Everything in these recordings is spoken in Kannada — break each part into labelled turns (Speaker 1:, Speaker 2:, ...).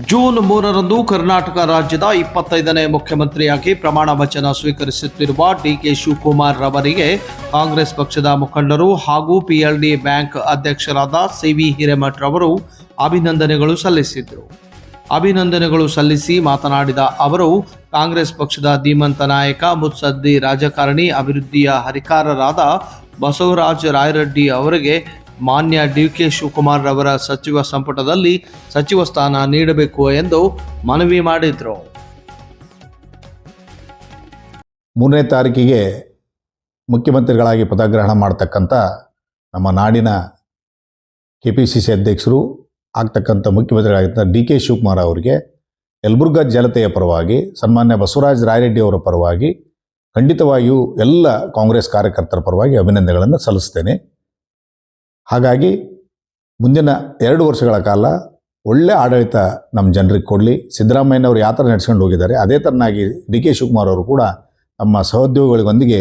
Speaker 1: ಜೂನ್ 3ರಂದು ಕರ್ನಾಟಕ ರಾಜ್ಯದ 25ನೇ ಮುಖ್ಯಮಂತ್ರಿಯಾಗಿ ಪ್ರಮಾಣ ವಚನ ಸ್ವೀಕರಿಸುತ್ತಿರುವ ಡಿಕೆ ಶಿವಕುಮಾರ್ ರವರಿಗೆ ಕಾಂಗ್ರೆಸ್ ಪಕ್ಷದ ಮುಖಂಡರು ಹಾಗೂ ಪಿಎಲ್ಡಿ ಬ್ಯಾಂಕ್ ಅಧ್ಯಕ್ಷರಾದ ಸಿವಿ ಹಿರೇಮಠ್ ರವರು ಅಭಿನಂದನೆಗಳು ಸಲ್ಲಿಸಿದರು. ಅಭಿನಂದನೆಗಳು ಸಲ್ಲಿಸಿ ಮಾತನಾಡಿದ ಅವರು, ಕಾಂಗ್ರೆಸ್ ಪಕ್ಷದ ಧೀಮಂತ ನಾಯಕ, ಮುತ್ಸದ್ದಿ ರಾಜಕಾರಣಿ, ಅಭಿವೃದ್ಧಿಯ ಹರಿಕಾರರಾದ ಬಸವರಾಜ ರಾಯರೆಡ್ಡಿ ಅವರಿಗೆ ಮಾನ್ಯ ಡಿಕೆ ಶಿವಕುಮಾರ್ ರವರ ಸಚಿವ ಸಂಪುಟದಲ್ಲಿ ಸಚಿವ ಸ್ಥಾನ ನೀಡಬೇಕು ಎಂದು ಮನವಿ ಮಾಡಿದರು.
Speaker 2: 3ನೇ ತಾರೀಕಿಗೆ ಮುಖ್ಯಮಂತ್ರಿಗಳಾಗಿ ಪದಗ್ರಹಣ ಮಾಡತಕ್ಕಂಥ ನಮ್ಮ ನಾಡಿನ ಕೆಪಿಸಿಸಿ ಅಧ್ಯಕ್ಷರು ಆಗ್ತಕ್ಕಂಥ ಮುಖ್ಯಮಂತ್ರಿಗಳಾಗಿದ್ದ ಡಿಕೆ ಶಿವಕುಮಾರ್ ಅವರಿಗೆ ಯಲಬುರ್ಗಾ ಜನತೆಯ ಪರವಾಗಿ, ಸನ್ಮಾನ್ಯ ಬಸವರಾಜ ರಾಯರೆಡ್ಡಿ ಅವರ ಪರವಾಗಿ, ಖಂಡಿತವಾಗಿಯೂ ಎಲ್ಲ ಕಾಂಗ್ರೆಸ್ ಕಾರ್ಯಕರ್ತರ ಪರವಾಗಿ ಅಭಿನಂದನೆಗಳನ್ನು ಸಲ್ಲಿಸ್ತೇನೆ. ಹಾಗಾಗಿ ಮುಂದಿನ 2 ವರ್ಷಗಳ ಕಾಲ ಒಳ್ಳೆ ಆಡಳಿತ ನಮ್ಮ ಜನರಿಗೆ ಕೊಡಲಿ. ಸಿದ್ದರಾಮಯ್ಯನವರು ಯಾವ ಥರ ನಡೆಸ್ಕೊಂಡು ಹೋಗಿದ್ದಾರೆ, ಅದೇ ಥರನಾಗಿ ಡಿ ಕೆ ಶಿವಕುಮಾರ್ ಅವರು ಕೂಡ ನಮ್ಮ ಸಹೋದ್ಯೋಗಿಗಳೊಂದಿಗೆ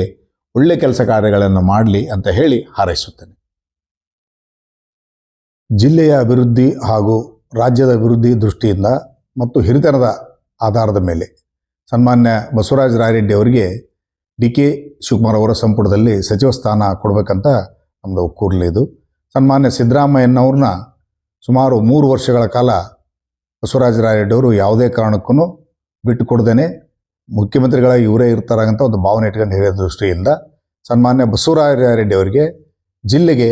Speaker 2: ಒಳ್ಳೆ ಕೆಲಸ ಕಾರ್ಯಗಳನ್ನು ಮಾಡಲಿ ಅಂತ ಹೇಳಿ ಹಾರೈಸುತ್ತೇನೆ. ಜಿಲ್ಲೆಯ ಅಭಿವೃದ್ಧಿ ಹಾಗೂ ರಾಜ್ಯದ ಅಭಿವೃದ್ಧಿ ದೃಷ್ಟಿಯಿಂದ ಮತ್ತು ಹಿರಿತನದ ಆಧಾರದ ಮೇಲೆ ಸನ್ಮಾನ್ಯ ಬಸವರಾಜ ರಾಯರೆಡ್ಡಿ ಅವರಿಗೆ ಡಿ ಕೆ ಶಿವಕುಮಾರ್ ಅವರ ಸಂಪುಟದಲ್ಲಿ ಸಚಿವ ಸ್ಥಾನ ಕೊಡಬೇಕಂತ ನಮ್ಮದು ಒಕ್ಕೂರಲಿದು. ಸನ್ಮಾನ್ಯ ಸಿದ್ದರಾಮಯ್ಯನವ್ರನ್ನ ಸುಮಾರು 3 ವರ್ಷಗಳ ಕಾಲ ಬಸವರಾಜ ರಾಯರೆಡ್ಡಿ ಅವರು ಯಾವುದೇ ಕಾರಣಕ್ಕೂ ಬಿಟ್ಟು ಕೊಡದೇನೆ ಮುಖ್ಯಮಂತ್ರಿಗಳಾಗಿ ಇವರೇ ಇರ್ತಾರಂತ ಒಂದು ಭಾವನೆ ಇಟ್ಕೊಂಡು ಹಿರಿಯ ದೃಷ್ಟಿಯಿಂದ ಸನ್ಮಾನ್ಯ ಬಸವರಾಜ ರಾಯರೆಡ್ಡಿ ಅವರಿಗೆ ಜಿಲ್ಲೆಗೆ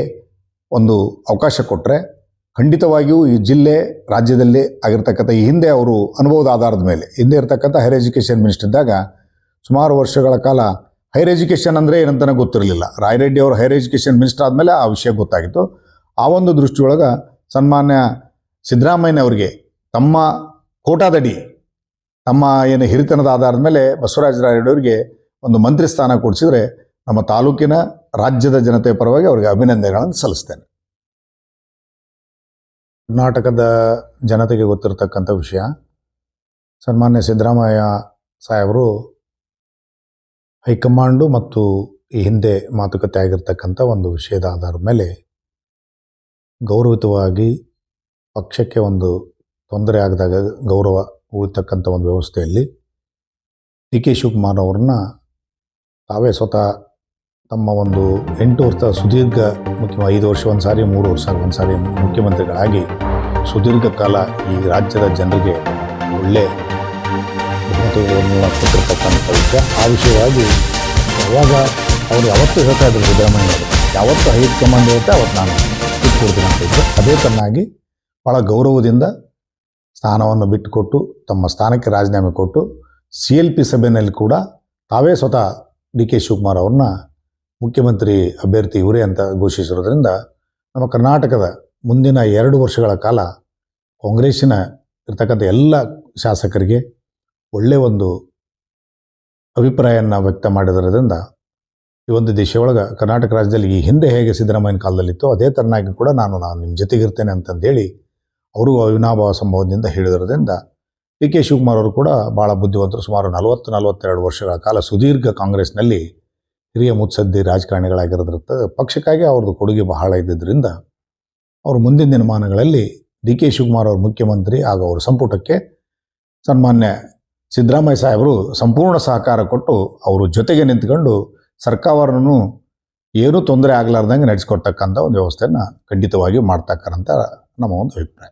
Speaker 2: ಒಂದು ಅವಕಾಶ ಕೊಟ್ಟರೆ ಖಂಡಿತವಾಗಿಯೂ ಈ ಜಿಲ್ಲೆ ರಾಜ್ಯದಲ್ಲಿ ಆಗಿರ್ತಕ್ಕಂಥ ಈ ಹಿಂದೆ ಅವರು ಅನುಭವದ ಆಧಾರದ ಮೇಲೆ ಹಿಂದೆ ಇರತಕ್ಕಂಥ ಹೈಯರ್ ಎಜುಕೇಷನ್ ಮಿನಿಸ್ಟರ್ ಇದ್ದಾಗ ಸುಮಾರು ವರ್ಷಗಳ ಕಾಲ ಹೈಯರ್ ಎಜುಕೇಷನ್ ಅಂದರೆ ಏನಂತಲೇ ಗೊತ್ತಿರಲಿಲ್ಲ. ರಾಯರೆಡ್ಡಿ ಅವರು ಹೈಯರ್ ಎಜುಕೇಷನ್ ಮಿನಿಸ್ಟರ್ ಆದಮೇಲೆ ಆ ವಿಷಯ ಗೊತ್ತಾಗಿತ್ತು. ಆ ಒಂದು ದೃಷ್ಟಿಯೊಳಗೆ ಸನ್ಮಾನ್ಯ ಸಿದ್ದರಾಮಯ್ಯನವರಿಗೆ ತಮ್ಮ ಕೋಟಾದಡಿ ತಮ್ಮ ಏನು ಹಿರಿತನದ ಆಧಾರದ ಮೇಲೆ ಬಸವರಾಜ ರಾಯರೆಡ್ಡಿ ಅವರಿಗೆ ಒಂದು ಮಂತ್ರಿ ಸ್ಥಾನ ಕೊಡಿಸಿದರೆ ನಮ್ಮ ತಾಲೂಕಿನ ರಾಜ್ಯದ ಜನತೆಯ ಪರವಾಗಿ ಅವರಿಗೆ ಅಭಿನಂದನೆಗಳನ್ನು ಸಲ್ಲಿಸ್ತೇನೆ. ಕರ್ನಾಟಕದ ಜನತೆಗೆ ಗೊತ್ತಿರತಕ್ಕಂಥ ವಿಷಯ, ಸನ್ಮಾನ್ಯ ಸಿದ್ದರಾಮಯ್ಯ ಸಾಹೇಬರು ಹೈಕಮಾಂಡು ಮತ್ತು ಈ ಹಿಂದೆ ಮಾತುಕತೆ ಆಗಿರ್ತಕ್ಕಂಥ ಒಂದು ವಿಷಯದ ಆಧಾರದ ಮೇಲೆ ಗೌರವಿತವಾಗಿ ಪಕ್ಷಕ್ಕೆ ಒಂದು ತೊಂದರೆ ಆಗದಾಗ ಗೌರವ ಉಳಿತಕ್ಕಂಥ ಒಂದು ವ್ಯವಸ್ಥೆಯಲ್ಲಿ ಡಿ ಕೆ ಶಿವಕುಮಾರ್ ಅವ್ರನ್ನ ತಾವೇ ಸ್ವತಃ ತಮ್ಮ ಒಂದು 8 ವರ್ಷ ಸುದೀರ್ಘ 5 ವರ್ಷ ಒಂದು ಸಾರಿ, 3 ವರ್ಷ ಒಂದು ಸಾರಿ ಮುಖ್ಯಮಂತ್ರಿಗಳಾಗಿ ಸುದೀರ್ಘ ಕಾಲ ಈ ರಾಜ್ಯದ ಜನರಿಗೆ ಒಳ್ಳೆ ಬಹುಮತವನ್ನು ಕೊಟ್ಟಿರ್ತಕ್ಕಂಥ ವಿಷಯ. ಆ ವಿಷಯವಾಗಿ ಯಾವಾಗ ಅವರು ಯಾವತ್ತೂ ಹೇಳ್ತಾ ಇದ್ರು ಸಿದ್ದರಾಮಯ್ಯನವರು, ಯಾವತ್ತು ಹೈಕಮಾಂಡ್ ಇರುತ್ತೆ ಅವತ್ತು ನಾನು ಬಿಟ್ಟು ಕೊಡ್ತೀನಿ ಅಂತ ಇದ್ದರು. ಅದೇ ತನ್ನಾಗಿ ಭಾಳ ಗೌರವದಿಂದ ಸ್ಥಾನವನ್ನು ಬಿಟ್ಟುಕೊಟ್ಟು ತಮ್ಮ ಸ್ಥಾನಕ್ಕೆ ರಾಜೀನಾಮೆ ಕೊಟ್ಟು CLP ಸಭೆಯಲ್ಲಿ ಕೂಡ ತಾವೇ ಸ್ವತಃ ಡಿ ಕೆ ಶಿವಕುಮಾರ್ ಅವ್ರನ್ನ ಮುಖ್ಯಮಂತ್ರಿ ಅಭ್ಯರ್ಥಿ ಇವರೇ ಅಂತ ಘೋಷಿಸಿರೋದ್ರಿಂದ ನಮ್ಮ ಕರ್ನಾಟಕದ ಮುಂದಿನ 2 ವರ್ಷಗಳ ಕಾಲ ಕಾಂಗ್ರೆಸ್ಸಿನ ಇರ್ತಕ್ಕಂಥ ಎಲ್ಲ ಶಾಸಕರಿಗೆ ಒಳ್ಳೆಯ ಒಂದು ಅಭಿಪ್ರಾಯವನ್ನು ವ್ಯಕ್ತ ಮಾಡಿರೋದ್ರಿಂದ ಈ ಒಂದು ದಿಶೆಯೊಳಗೆ ಕರ್ನಾಟಕ ರಾಜ್ಯದಲ್ಲಿ ಈ ಹಿಂದೆ ಹೇಗೆ ಸಿದ್ದರಾಮಯ್ಯನ ಕಾಲದಲ್ಲಿತ್ತು ಅದೇ ಥರನಾಗಿ ಕೂಡ ನಾನು ನಿಮ್ಮ ಜೊತೆಗಿರ್ತೇನೆ ಅಂತಂದೇಳಿ ಅವರು ಅವಿನಾಭಾವ ಸಂಭವದಿಂದ ಹೇಳಿರೋದ್ರಿಂದ ಡಿ ಕೆ ಶಿವಕುಮಾರ್ ಅವರು ಕೂಡ ಭಾಳ ಬುದ್ಧಿವಂತರು. ಸುಮಾರು 40-42 ವರ್ಷಗಳ ಕಾಲ ಸುದೀರ್ಘ ಕಾಂಗ್ರೆಸ್ನಲ್ಲಿ ಹಿರಿಯ ಮುತ್ಸದ್ದಿ ರಾಜಕಾರಣಿಗಳಾಗಿರೋದ್ರ ಪಕ್ಷಕ್ಕಾಗಿ ಅವ್ರದ್ದು ಕೊಡುಗೆ ಬಹಳ ಇದ್ದಿದ್ದರಿಂದ ಅವರು ಮುಂದಿನ ದಿನಮಾನಗಳಲ್ಲಿ ಡಿ ಕೆ ಶಿವಕುಮಾರ್ ಅವರು ಮುಖ್ಯಮಂತ್ರಿ ಹಾಗೂ ಅವರ ಸಂಪುಟಕ್ಕೆ ಸನ್ಮಾನ್ಯ ಸಿದ್ದರಾಮಯ್ಯ ಸಾಹೇಬರು ಸಂಪೂರ್ಣ ಸಹಕಾರ ಕೊಟ್ಟು ಅವರು ಜೊತೆಗೆ ನಿಂತ್ಕೊಂಡು ಸರ್ಕಾರವನ್ನು ಏನೂ ತೊಂದರೆ ಆಗಲಾರ್ದಂಗೆ ನಡೆಸ್ಕೊಡ್ತಕ್ಕಂಥ ಒಂದು ವ್ಯವಸ್ಥೆಯನ್ನು ಖಂಡಿತವಾಗಿಯೂ ಮಾಡ್ತಕ್ಕಂಥ ನಮ್ಮ ಒಂದು ಅಭಿಪ್ರಾಯ.